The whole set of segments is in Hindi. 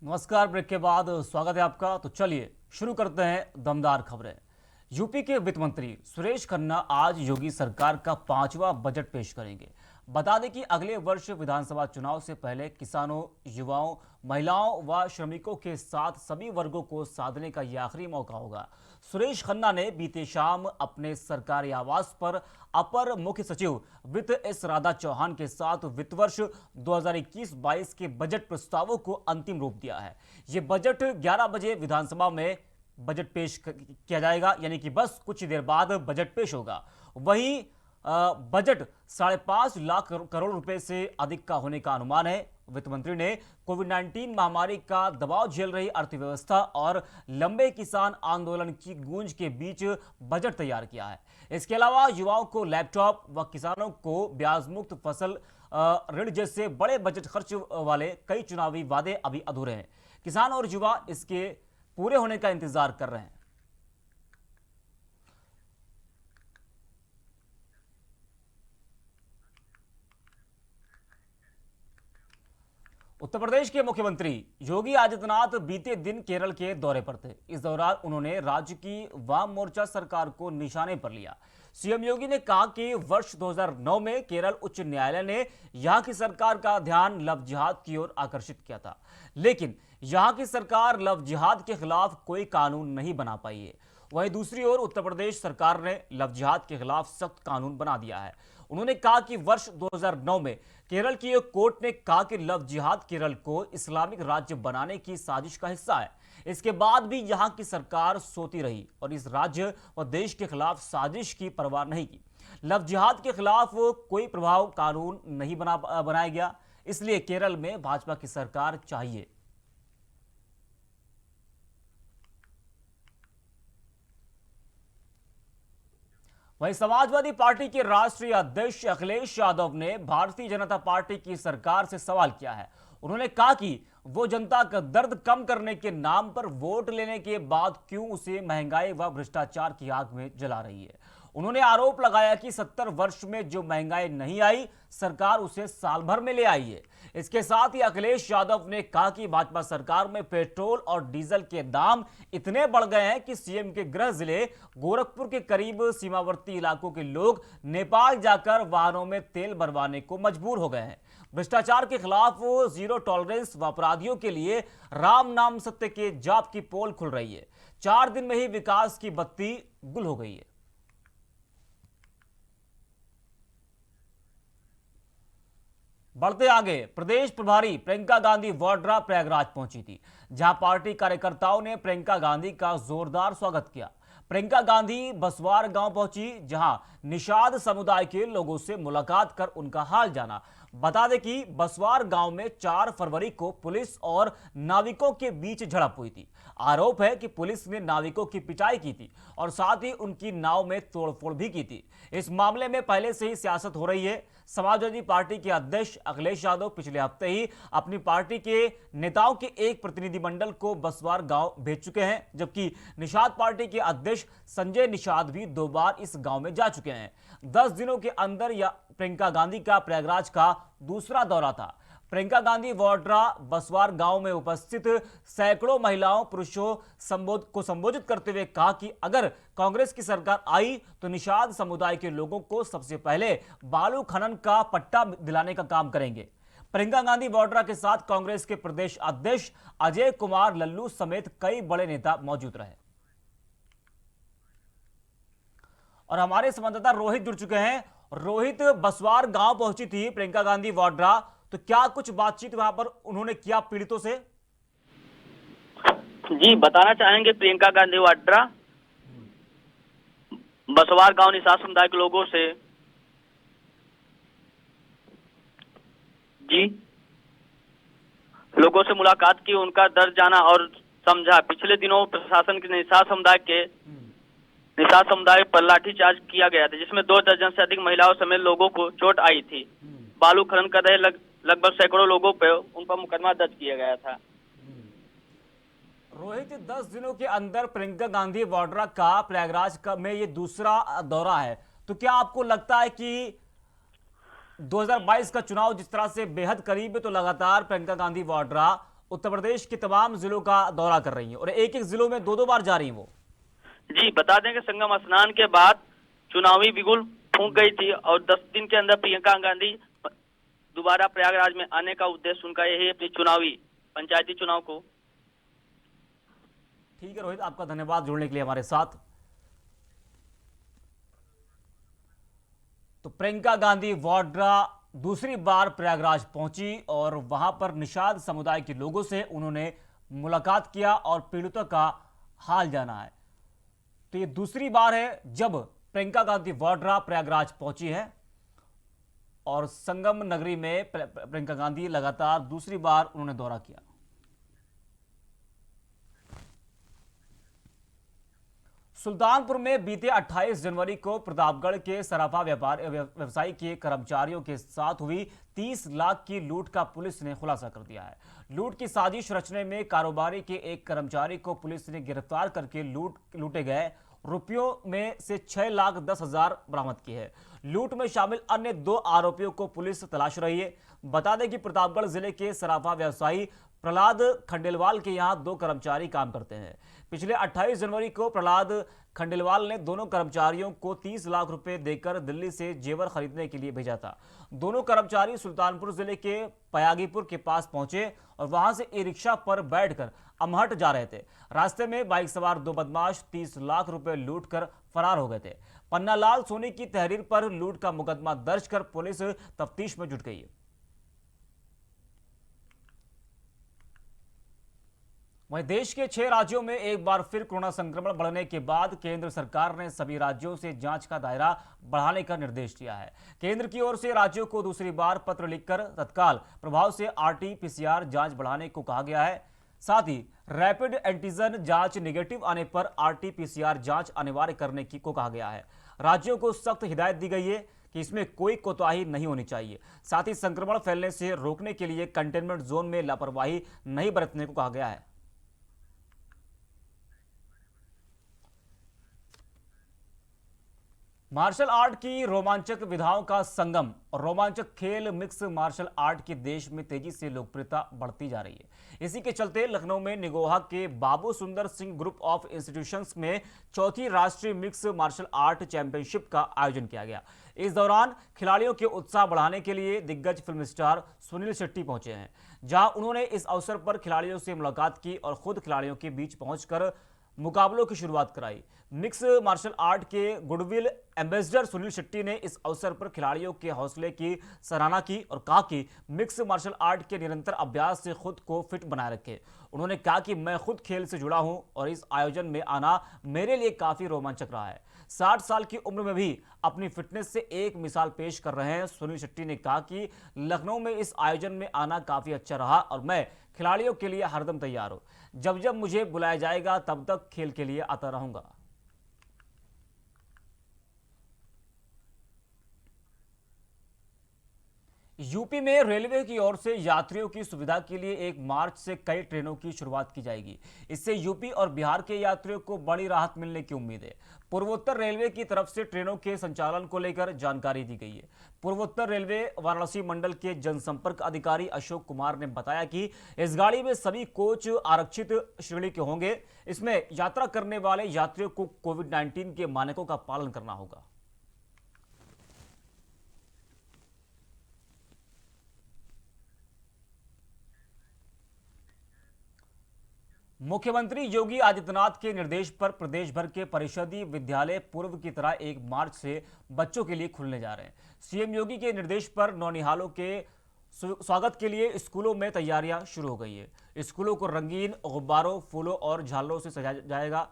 नमस्कार। ब्रेक के बाद स्वागत है आपका। तो चलिए शुरू करते हैं दमदार खबरें। यूपी के वित्त मंत्री सुरेश खन्ना आज योगी सरकार का 5वां बजट पेश करेंगे। बता दें कि अगले वर्ष विधानसभा चुनाव से पहले किसानों, युवाओं, महिलाओं व श्रमिकों के साथ सभी वर्गों को साधने का यह आखिरी मौका होगा। सुरेश खन्ना ने बीते शाम अपने सरकारी आवास पर अपर मुख्य सचिव वित्त एस राधा चौहान के साथ वित्त वर्ष 2021-22 के बजट प्रस्तावों को अंतिम रूप दिया है। ये बजट 11 बजे विधानसभा में बजट पेश किया जाएगा, यानी कि बस कुछ देर बाद बजट पेश होगा। वहीं बजट 5.5 लाख करोड़ रुपए से अधिक का होने का अनुमान है। वित्त मंत्री ने कोविड-19 महामारी का दबाव झेल रही अर्थव्यवस्था और लंबे किसान आंदोलन की गूंज के बीच बजट तैयार किया है। इसके अलावा युवाओं को लैपटॉप व किसानों को ब्याज मुक्त फसल ऋण जैसे बड़े बजट खर्च वाले कई चुनावी वादे अभी अधूरे हैं। किसान और युवा इसके पूरे होने का इंतजार कर रहे हैं। उत्तर प्रदेश के मुख्यमंत्री योगी आदित्यनाथ बीते दिन केरल के दौरे पर थे। इस दौरान उन्होंने राज्य की वाम मोर्चा सरकार को निशाने पर लिया। सीएम योगी ने कहा कि वर्ष 2009 में केरल उच्च न्यायालय ने यहां की सरकार का ध्यान लव जिहाद की ओर आकर्षित किया था, लेकिन यहां की सरकार लव जिहाद के खिलाफ कोई कानून नहीं बना पाई है। वहीं दूसरी ओर उत्तर प्रदेश सरकार ने लव जिहाद के खिलाफ सख्त कानून बना दिया है। उन्होंने कहा कि वर्ष 2009 में केरल की एक कोर्ट ने कहा कि लव जिहाद केरल को इस्लामिक राज्य बनाने की साजिश का हिस्सा है। इसके बाद भी यहां की सरकार सोती रही और इस राज्य व देश के खिलाफ साजिश की परवाह नहीं की। लव जिहाद के खिलाफ कोई प्रभाव कानून नहीं बनाया गया, इसलिए केरल में भाजपा की सरकार चाहिए। वहीं समाजवादी पार्टी के राष्ट्रीय अध्यक्ष अखिलेश यादव ने भारतीय जनता पार्टी की सरकार से सवाल किया है। उन्होंने कहा कि वो जनता का दर्द कम करने के नाम पर वोट लेने के बाद क्यों उसे महंगाई व भ्रष्टाचार की आग में जला रही है। उन्होंने आरोप लगाया कि 70 वर्ष में जो महंगाई नहीं आई, सरकार उसे साल भर में ले आई है। इसके साथ ही अखिलेश यादव ने कहा कि भाजपा सरकार में पेट्रोल और डीजल के दाम इतने बढ़ गए हैं कि सीएम के गृह जिले गोरखपुर के करीब सीमावर्ती इलाकों के लोग नेपाल जाकर वाहनों में तेल भरवाने को मजबूर हो गए हैं। भ्रष्टाचार के खिलाफ जीरो टॉलरेंस व अपराधियों के लिए राम नाम सत्य के जाप की पोल खुल रही है। 4 दिन में ही विकास की बत्ती गुल हो गई है। बढ़ते आगे, प्रदेश प्रभारी प्रियंका गांधी वाड्रा प्रयागराज पहुंची थी, जहां पार्टी कार्यकर्ताओं ने प्रियंका गांधी का जोरदार स्वागत किया। प्रियंका गांधी बसवार गांव पहुंची, जहां निषाद समुदाय के लोगों से मुलाकात कर उनका हाल जाना। बता दें कि बसवार गांव में 4 फरवरी को पुलिस और नाविकों के बीच झड़प हुई थी। आरोप है कि पुलिस ने नाविकों की पिटाई की थी और साथ ही उनकी नाव में तोड़फोड़ भी की थी। इस मामले में पहले से ही सियासत हो रही है। समाजवादी पार्टी के अध्यक्ष अखिलेश यादव पिछले हफ्ते ही अपनी पार्टी के नेताओं के एक प्रतिनिधिमंडल को बसवार गांव भेज चुके हैं, जबकि निषाद पार्टी के अध्यक्ष संजय निषाद भी 2 बार इस गांव में जा चुके हैं। 10 दिनों के अंदर यह प्रियंका गांधी का प्रयागराज का दूसरा दौरा था। प्रियंका गांधी वाड्रा बसवार गांव में उपस्थित सैकड़ों महिलाओं पुरुषों को संबोधित करते हुए कहा कि अगर कांग्रेस की सरकार आई तो निषाद समुदाय के लोगों को सबसे पहले बालू खनन का पट्टा दिलाने का काम करेंगे। प्रियंका गांधी वाड्रा के साथ कांग्रेस के प्रदेश अध्यक्ष अजय कुमार लल्लू समेत कई बड़े नेता मौजूद रहे। और हमारे संवाददाता रोहित जुड़ चुके हैं। रोहित, बसवार गांव पहुंची थी प्रियंका गांधी वाड्रा, तो क्या कुछ बातचीत वहां पर उन्होंने किया पीड़ितों से? जी, बताना चाहेंगे प्रियंका गांधी वाड्रा बसवार गांव निषाद समुदाय के लोगों से मुलाकात की, उनका दर्द जाना और समझा। पिछले दिनों प्रशासन के निषाद समुदाय पर लाठीचार्ज किया गया था, जिसमें 2 दर्जन से अधिक महिलाओं समेत लोगों को चोट आई थी। बालू खनन कर रहे लगभग सैकड़ों लोगों पर उन पर मुकदमा दर्ज किया गया था। रोहित, 10 दिनों के अंदर प्रियंका गांधी वाड्रा का प्रयागराज में ये दूसरा दौरा है, तो क्या आपको लगता है कि 2022 का चुनाव जिस तरह से बेहद करीब है, तो लगातार प्रियंका गांधी वाड्रा उत्तर प्रदेश के तमाम जिलों का दौरा कर रही हैं और एक एक जिलों में दो दो बार जा रही हैं वो। जी, बता दें कि संगम स्नान के बाद चुनावी बिगुल फूंक गई थी और 10 दिन के अंदर प्रियंका गांधी दोबारा प्रयागराज में आने का उद्देश्य उनका यही है, अपनी चुनावी पंचायती चुनाव को। ठीक है रोहित, आपका धन्यवाद जुड़ने के लिए हमारे साथ। तो प्रियंका गांधी वाड्रा दूसरी बार प्रयागराज पहुंची और वहां पर निषाद समुदाय के लोगों से उन्होंने मुलाकात किया और पीड़ितों का हाल जाना है। तो ये दूसरी बार है जब प्रियंका गांधी वाड्रा प्रयागराज पहुंची है और संगम नगरी में प्रियंका गांधी लगातार दूसरी बार उन्होंने दौरा किया। सुल्तानपुर में बीते 28 जनवरी को प्रतापगढ़ के सराफा व्यवसायी के कर्मचारियों के साथ हुई 30 लाख की लूट का पुलिस ने खुलासा कर दिया है। लूट की साजिश रचने में कारोबारी के एक कर्मचारी को पुलिस ने गिरफ्तार करके लूटे गए रुपयों में से 6,10,000 बरामद की है। लूट में शामिल अन्य 2 आरोपियों को पुलिस तलाश रही है। बता दें कि प्रतापगढ़ जिले के सराफा व्यवसायी प्रहलाद खंडेलवाल के यहां 2 कर्मचारी काम करते हैं। पिछले 28 जनवरी को प्रहलाद खंडेलवाल ने दोनों कर्मचारियों को 30 लाख रुपए देकर दिल्ली से जेवर खरीदने के लिए भेजा था। दोनों कर्मचारी सुल्तानपुर जिले के पयागीपुर के पास पहुंचे और वहां से ई रिक्शा पर बैठकर अमहट जा रहे थे। रास्ते में बाइक सवार 2 बदमाश 30 लाख रुपए लूट कर फरार हो गए थे। पन्नालाल सोनी की तहरीर पर लूट का मुकदमा दर्ज कर पुलिस तफ्तीश में जुट गई है। वहीं देश के 6 राज्यों में एक बार फिर कोरोना संक्रमण बढ़ने के बाद केंद्र सरकार ने सभी राज्यों से जांच का दायरा बढ़ाने का निर्देश दिया है। केंद्र की ओर से राज्यों को दूसरी बार पत्र लिखकर तत्काल प्रभाव से RT-PCR जांच बढ़ाने को कहा गया है। साथ ही रैपिड एंटीजन जांच नेगेटिव आने पर RT-PCR जांच अनिवार्य करने को कहा गया है। राज्यों को सख्त हिदायत दी गई है कि इसमें कोई कोताही नहीं होनी चाहिए। साथ ही संक्रमण फैलने से रोकने के लिए कंटेनमेंट जोन में लापरवाही नहीं बरतने को कहा गया है। मार्शल आर्ट की रोमांचक विधाओं का संगम और रोमांचक खेल मिक्स मार्शल आर्ट की देश में तेजी से लोकप्रियता बढ़ती जा रही है। इसी के चलते लखनऊ में निगोहा के बाबू सुंदर सिंह ग्रुप ऑफ इंस्टीट्यूशंस में 4थी राष्ट्रीय मिक्स मार्शल आर्ट चैंपियनशिप का आयोजन किया गया। इस दौरान खिलाड़ियों के उत्साह बढ़ाने के लिए दिग्गज फिल्म स्टार सुनील शेट्टी पहुंचे हैं, जहां उन्होंने इस अवसर पर खिलाड़ियों से मुलाकात की और खुद खिलाड़ियों के बीच पहुंचकर मुकाबलों की शुरुआत कराई। मिक्स मार्शल आर्ट के गुडविल एम्बेसडर सुनील शेट्टी ने इस अवसर पर खिलाड़ियों के हौसले की सराहना की और कहा कि मिक्स मार्शल आर्ट के निरंतर अभ्यास से खुद को फिट बनाए रखे। उन्होंने कहा कि मैं खुद खेल से जुड़ा हूं और इस आयोजन में आना मेरे लिए काफी रोमांचक रहा है। 60 साल की उम्र में भी अपनी फिटनेस से एक मिसाल पेश कर रहे हैं। सुनील शेट्टी ने कहा कि लखनऊ में इस आयोजन में आना काफी अच्छा रहा और मैं खिलाड़ियों के लिए हरदम तैयार हूं। जब जब मुझे बुलाया जाएगा तब तक खेल के लिए आता रहूंगा। यूपी में रेलवे की ओर से यात्रियों की सुविधा के लिए 1 मार्च से कई ट्रेनों की शुरुआत की जाएगी। इससे यूपी और बिहार के यात्रियों को बड़ी राहत मिलने की उम्मीद है। पूर्वोत्तर रेलवे की तरफ से ट्रेनों के संचालन को लेकर जानकारी दी गई है। पूर्वोत्तर रेलवे वाराणसी मंडल के जनसंपर्क अधिकारी अशोक कुमार ने बताया कि इस गाड़ी में सभी कोच आरक्षित श्रेणी के होंगे। इसमें यात्रा करने वाले यात्रियों को कोविड-19 के मानकों का पालन करना होगा। मुख्यमंत्री योगी आदित्यनाथ के निर्देश पर प्रदेश भर के परिषदीय विद्यालय पूर्व की तरह 1 मार्च से बच्चों के लिए खुलने जा रहे हैं। सीएम योगी के निर्देश पर नौनिहालों के स्वागत के लिए स्कूलों में तैयारियां शुरू हो गई है। स्कूलों को रंगीन गुब्बारों, फूलों और झालरों से सजाया जाएगा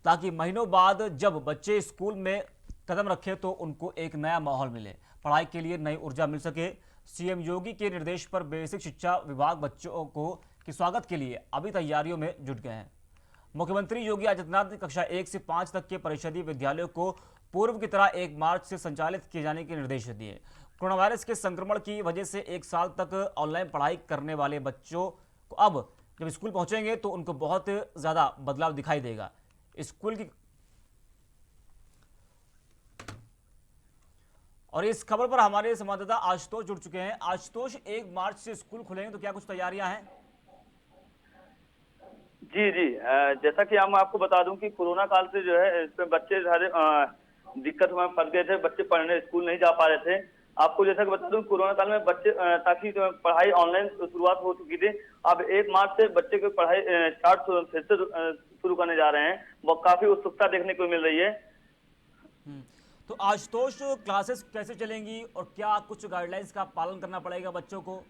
ताकि महीनों बाद जब बच्चे स्कूल में कदम रखें तो उनको एक नया माहौल मिले, पढ़ाई के लिए नई ऊर्जा मिल सके। सीएम योगी के निर्देश पर बेसिक शिक्षा विभाग बच्चों के स्वागत के लिए अभी तैयारियों में जुट गए हैं। मुख्यमंत्री योगी आदित्यनाथ ने कक्षा 1 से 5 तक के परिषदीय विद्यालयों को पूर्व की तरह 1 मार्च से संचालित किए जाने के निर्देश दिए। कोरोना वायरस के संक्रमण की वजह से 1 साल तक ऑनलाइन पढ़ाई करने वाले बच्चों को अब जब स्कूल पहुंचेंगे तो उनको बहुत ज्यादा बदलाव दिखाई देगा। स्कूल की और इस खबर पर हमारे संवाददाता आशुतोष जुड़ चुके हैं। आशुतोष, 1 मार्च से स्कूल खुलेंगे तो क्या कुछ तैयारियां हैं? जी जी, जैसा कि हम आपको बता दूं कि कोरोना काल से जो है इसमें बच्चे सारे दिक्कत में फंस गए थे। बच्चे पढ़ने स्कूल नहीं जा पा रहे थे। आपको जैसा कि बता दूं, कोरोना काल में बच्चे ताकि पढ़ाई ऑनलाइन शुरुआत हो चुकी थी। अब 1 मार्च से बच्चे की पढ़ाई स्टार्ट फिर से शुरू करने जा रहे हैं। वो काफी उत्सुकता देखने को मिल रही है। तो आशुतोष, क्लासेस कैसे चलेंगी और क्या कुछ गाइडलाइंस का पालन करना पड़ेगा बच्चों को?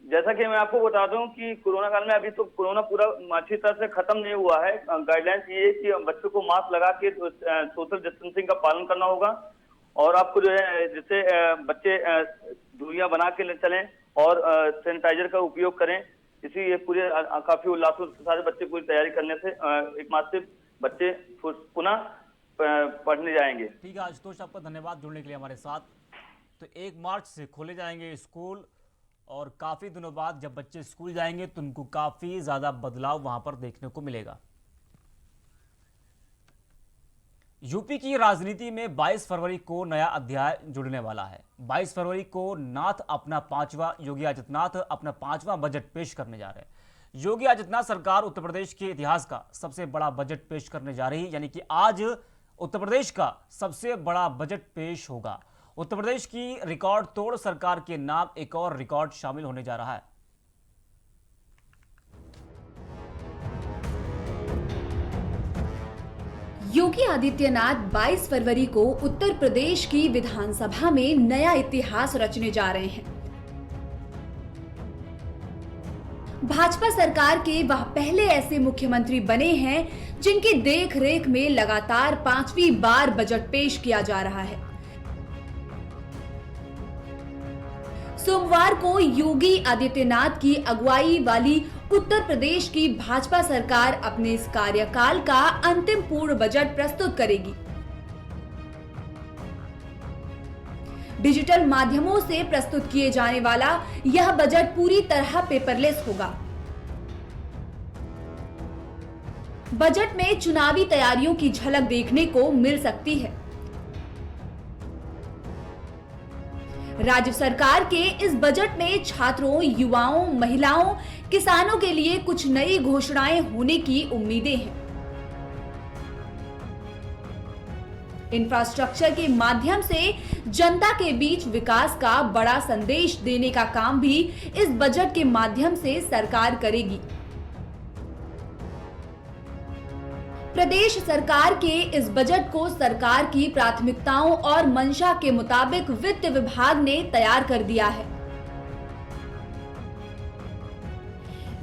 जैसा कि मैं आपको बता दूं कि कोरोना काल में अभी तो कोरोना पूरा अच्छी तरह से खत्म नहीं हुआ है। गाइडलाइंस ये है कि बच्चों को मास्क लगा के सोशल डिस्टेंसिंग का पालन करना होगा और आपको जो है जिससे बच्चे दूरियां बना के चलें और सैनिटाइजर का उपयोग करें। इसी ये पूरे काफी उल्लासों के साथ बच्चे पूरी तैयारी करने से 1 मार्च से बच्चे पुनः पढ़ने जाएंगे। ठीक है आशुतोष, आपका धन्यवाद जुड़ने के लिए हमारे साथ। तो 1 मार्च से खोले जाएंगे स्कूल और काफ़ी दिनों बाद जब बच्चे स्कूल जाएंगे तो उनको काफ़ी ज़्यादा बदलाव वहां पर देखने को मिलेगा। यूपी की राजनीति में 22 फरवरी को नया अध्याय जुड़ने वाला है। 22 फरवरी को योगी आदित्यनाथ अपना 5वां बजट पेश करने जा रहे हैं। योगी आदित्यनाथ सरकार उत्तर प्रदेश के इतिहास का सबसे बड़ा बजट पेश करने जा रही है, यानी कि आज उत्तर प्रदेश का सबसे बड़ा बजट पेश होगा। उत्तर प्रदेश की रिकॉर्ड तोड़ सरकार के नाम एक और रिकॉर्ड शामिल होने जा रहा है। योगी आदित्यनाथ 22 फरवरी को उत्तर प्रदेश की विधानसभा में नया इतिहास रचने जा रहे हैं। भाजपा सरकार के वह पहले ऐसे मुख्यमंत्री बने हैं जिनकी देखरेख में लगातार 5वीं बार बजट पेश किया जा रहा है। सोमवार को योगी आदित्यनाथ की अगुवाई वाली उत्तर प्रदेश की भाजपा सरकार अपने इस कार्यकाल का अंतिम पूर्ण बजट प्रस्तुत करेगी। डिजिटल माध्यमों से प्रस्तुत किए जाने वाला यह बजट पूरी तरह पेपरलेस होगा। बजट में चुनावी तैयारियों की झलक देखने को मिल सकती है। राज्य सरकार के इस बजट में छात्रों, युवाओं, महिलाओं, किसानों के लिए कुछ नई घोषणाएं होने की उम्मीदें हैं। इंफ्रास्ट्रक्चर के माध्यम से जनता के बीच विकास का बड़ा संदेश देने का काम भी इस बजट के माध्यम से सरकार करेगी। प्रदेश सरकार के इस बजट को सरकार की प्राथमिकताओं और मंशा के मुताबिक वित्त विभाग ने तैयार कर दिया है।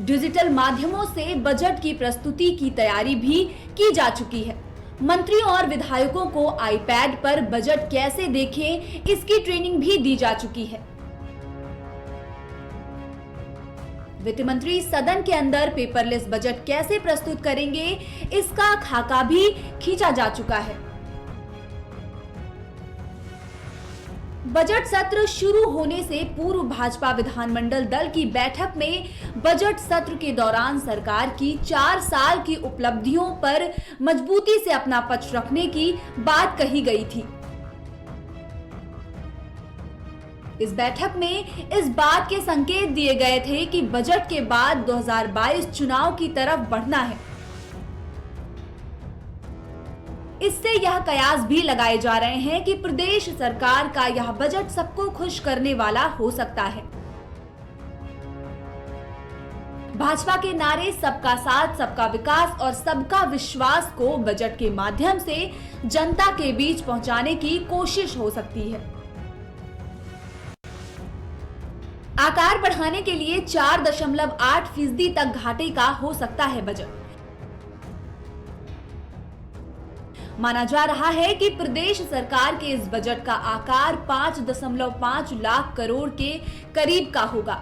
डिजिटल माध्यमों से बजट की प्रस्तुति की तैयारी भी की जा चुकी है। मंत्रियों और विधायकों को आईपैड पर बजट कैसे देखें, इसकी ट्रेनिंग भी दी जा चुकी है। वित्त मंत्री सदन के अंदर पेपरलेस बजट कैसे प्रस्तुत करेंगे, इसका खाका भी खींचा जा चुका है। बजट सत्र शुरू होने से पूर्व भाजपा विधानमंडल दल की बैठक में बजट सत्र के दौरान सरकार की 4 साल की उपलब्धियों पर मजबूती से अपना पक्ष रखने की बात कही गई थी। इस बैठक में इस बात के संकेत दिए गए थे कि बजट के बाद 2022 चुनाव की तरफ बढ़ना है। इससे यह कयास भी लगाए जा रहे हैं कि प्रदेश सरकार का यह बजट सबको खुश करने वाला हो सकता है। भाजपा के नारे सबका साथ, सबका विकास और सबका विश्वास को बजट के माध्यम से जनता के बीच पहुंचाने की कोशिश हो सकती है। आकार बढ़ाने के लिए 4.8% तक घाटे का हो सकता है बजट। माना जा रहा है कि प्रदेश सरकार के इस बजट का आकार 5.5 लाख करोड़ के करीब का होगा।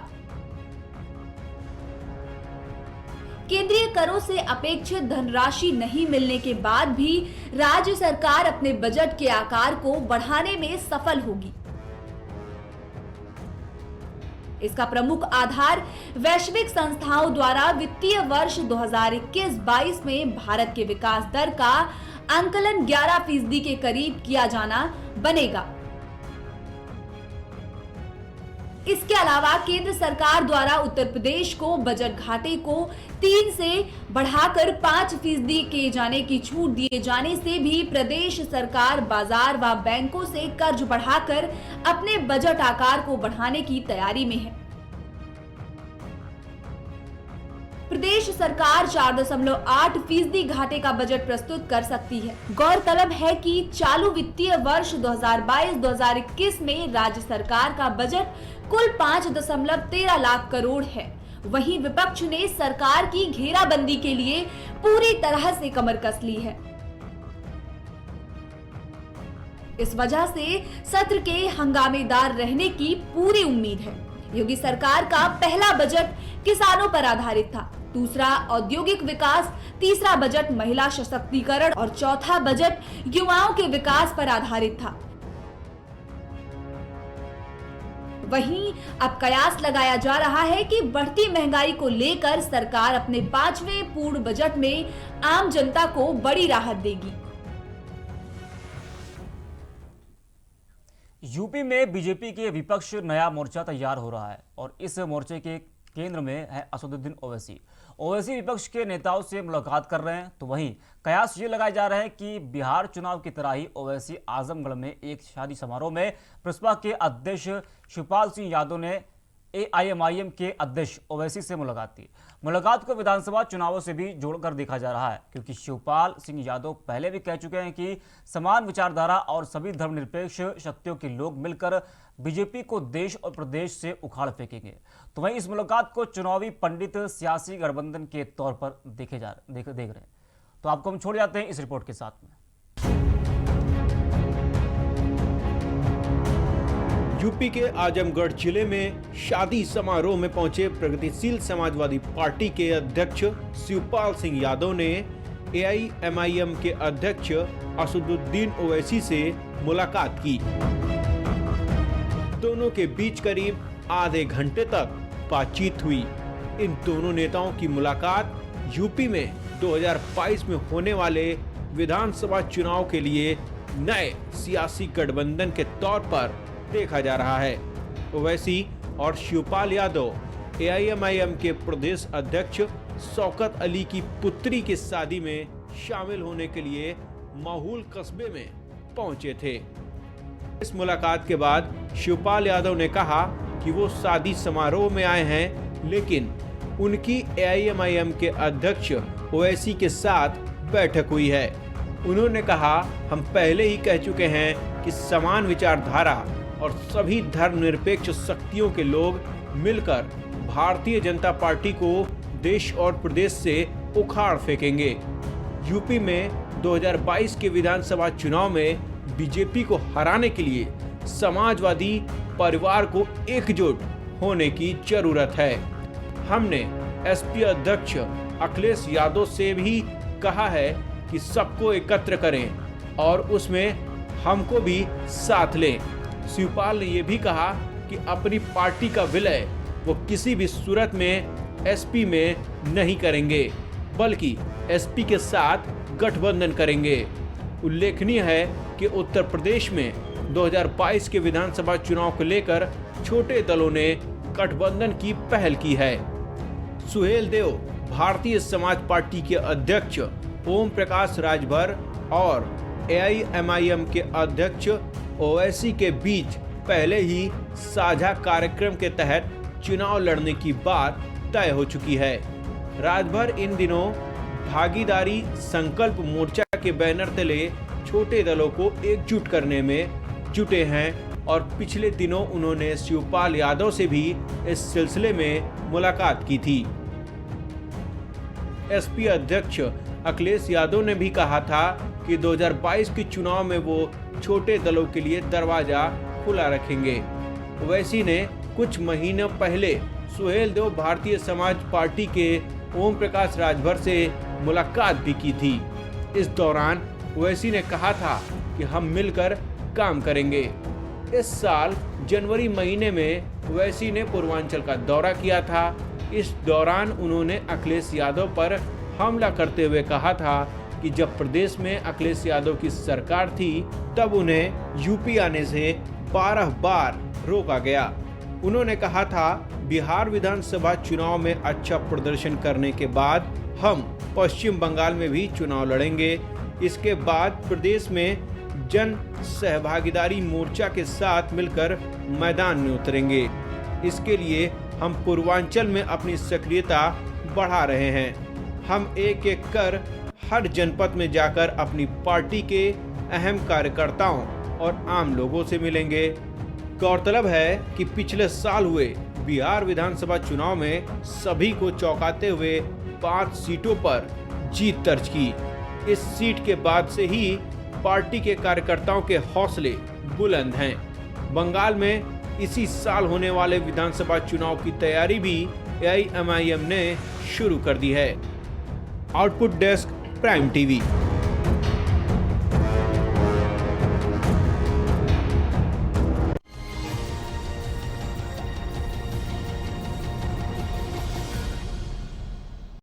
केंद्रीय करों से अपेक्षित धनराशि नहीं मिलने के बाद भी राज्य सरकार अपने बजट के आकार को बढ़ाने में सफल होगी। इसका प्रमुख आधार वैश्विक संस्थाओं द्वारा वित्तीय वर्ष 2021-22 में भारत के विकास दर का आंकलन 11% के करीब किया जाना बनेगा। इसके अलावा केंद्र सरकार द्वारा उत्तर प्रदेश को बजट घाटे को 3 से बढ़ाकर 5% किए जाने की छूट दिए जाने से भी प्रदेश सरकार बाजार व बैंकों से कर्ज बढ़ाकर अपने बजट आकार को बढ़ाने की तैयारी में है। प्रदेश सरकार 4.8% घाटे का बजट प्रस्तुत कर सकती है। गौरतलब है कि चालू वित्तीय वर्ष 2022-2021 में राज्य सरकार का बजट कुल 5.13 लाख करोड़ है। वहीं विपक्ष ने सरकार की घेराबंदी के लिए पूरी तरह से कमर कस ली है। इस वजह से सत्र के हंगामेदार रहने की पूरी उम्मीद है। योगी सरकार का पहला बजट किसानों पर आधारित था, दूसरा औद्योगिक विकास, तीसरा बजट महिला सशक्तिकरण और चौथा बजट युवाओं के विकास पर आधारित था। वहीं अब कयास लगाया जा रहा है कि बढ़ती महंगाई को लेकर सरकार अपने 5वें पूर्ण बजट में आम जनता को बड़ी राहत देगी। यूपी में बीजेपी के विपक्ष नया मोर्चा तैयार हो रहा है और इस मोर्चे के केंद्र में है असदुद्दीन ओवैसी। ओवैसी विपक्ष के नेताओं से मुलाकात कर रहे हैं, तो वहीं कयास ये लगाए जा रहे हैं कि बिहार चुनाव की तरह ही ओवैसी आजमगढ़ में एक शादी समारोह में प्रसपा के अध्यक्ष शिवपाल सिंह यादव ने AIMIM के अध्यक्ष ओवैसी से मुलाकात की। मुलाकात को विधानसभा चुनावों से भी जोड़कर देखा जा रहा है, क्योंकि शिवपाल सिंह यादव पहले भी कह चुके हैं कि समान विचारधारा और सभी धर्मनिरपेक्ष शक्तियों के लोग मिलकर बीजेपी को देश और प्रदेश से उखाड़ फेंकेंगे। तो वहीं इस मुलाकात को चुनावी पंडित सियासी गठबंधन के तौर पर देख रहे हैं। तो आपको हम छोड़ जाते हैं इस रिपोर्ट के साथ में। यूपी के आजमगढ़ जिले में शादी समारोह में पहुंचे प्रगतिशील समाजवादी पार्टी के अध्यक्ष शिवपाल सिंह यादव ने AIMIM के अध्यक्ष असदुद्दीन ओवैसी से मुलाकात की। दोनों के बीच करीब आधे घंटे तक बातचीत हुई। इन दोनों नेताओं की मुलाकात यूपी में 2022 में होने वाले विधानसभा चुनाव के लिए नए सियासी गठबंधन के तौर पर देखा जा रहा है। ओवैसी और शिवपाल यादव AIMIM के प्रदेश अध्यक्ष शौकत अली की पुत्री की शादी में शामिल होने के लिए माहौल कस्बे में पहुंचे थे। इस मुलाकात के बाद शिवपाल यादव ने कहा कि वो शादी समारोह में आए हैं, लेकिन उनकी AIMIM के अध्यक्ष ओवैसी के साथ बैठक हुई है। उन्होंने कहा, हम पहले ही कह चुके हैं कि समान विचारधारा और सभी धर्मनिरपेक्ष शक्तियों के लोग मिलकर भारतीय जनता पार्टी को देश और प्रदेश से उखाड़ फेंकेंगे। यूपी में 2022 के विधानसभा चुनाव में बीजेपी को हराने के लिए समाजवादी परिवार को एकजुट होने की जरूरत है। हमने SP अध्यक्ष अखिलेश यादव से भी कहा है कि सबको एकत्र करें और उसमें हमको भी साथ लें। शिवपाल ने यह भी कहा कि अपनी पार्टी का विलय वो किसी भी सूरत में SP में नहीं करेंगे, बल्कि SP के साथ गठबंधन करेंगे। उल्लेखनीय है कि उत्तर प्रदेश में 2022 के विधानसभा चुनाव को लेकर छोटे दलों ने गठबंधन की पहल की है। सुहेल देव भारतीय समाज पार्टी के अध्यक्ष ओम प्रकाश राजभर और AIMIM के अध्यक्ष ओवैसी के बीच पहले ही साझा कार्यक्रम के तहत चुनाव लड़ने की बात तय हो चुकी है। राजभर इन दिनों भागीदारी संकल्प मोर्चा के बैनर तले छोटे दलों को एकजुट करने में जुटे हैं और पिछले दिनों उन्होंने शिवपाल यादव से भी इस सिलसिले में मुलाकात की थी। SP अध्यक्ष अखिलेश यादव ने भी कहा था कि 2022 के चुनाव में वो छोटे दलों के लिए दरवाजा खुला रखेंगे। ओवैसी ने कुछ महीनों पहले सुहेल देव भारतीय समाज पार्टी के ओम प्रकाश राजभर से मुलाकात भी की थी। इस दौरान ओवैसी ने कहा था कि हम मिलकर काम करेंगे। इस साल जनवरी महीने में ओवैसी ने पूर्वांचल का दौरा किया था। इस दौरान उन्होंने अखिलेश यादव पर हमला करते हुए कहा था कि जब प्रदेश में अखिलेश यादव की सरकार थी तब उन्हें यूपी आने से 12 बार रोका गया। उन्होंने कहा था बिहार विधानसभा चुनाव में अच्छा प्रदर्शन करने के बाद हम पश्चिम बंगाल में भी चुनाव लड़ेंगे। इसके बाद प्रदेश में जन सहभागीदारी मोर्चा के साथ मिलकर मैदान में उतरेंगे। इसके लिए हम पूर्वांचल में अपनी सक्रियता बढ़ा रहे हैं। हम एक एक कर हर जनपद में जाकर अपनी पार्टी के अहम कार्यकर्ताओं और आम लोगों से मिलेंगे। गौरतलब है कि पिछले साल हुए बिहार विधानसभा चुनाव में सभी को चौंकाते हुए 5 सीटों पर जीत दर्ज की। इस सीट के बाद से ही पार्टी के कार्यकर्ताओं के हौसले बुलंद हैं। बंगाल में इसी साल होने वाले विधानसभा चुनाव की तैयारी भी AIMIM ने शुरू कर दी है। Output desk, prime TV.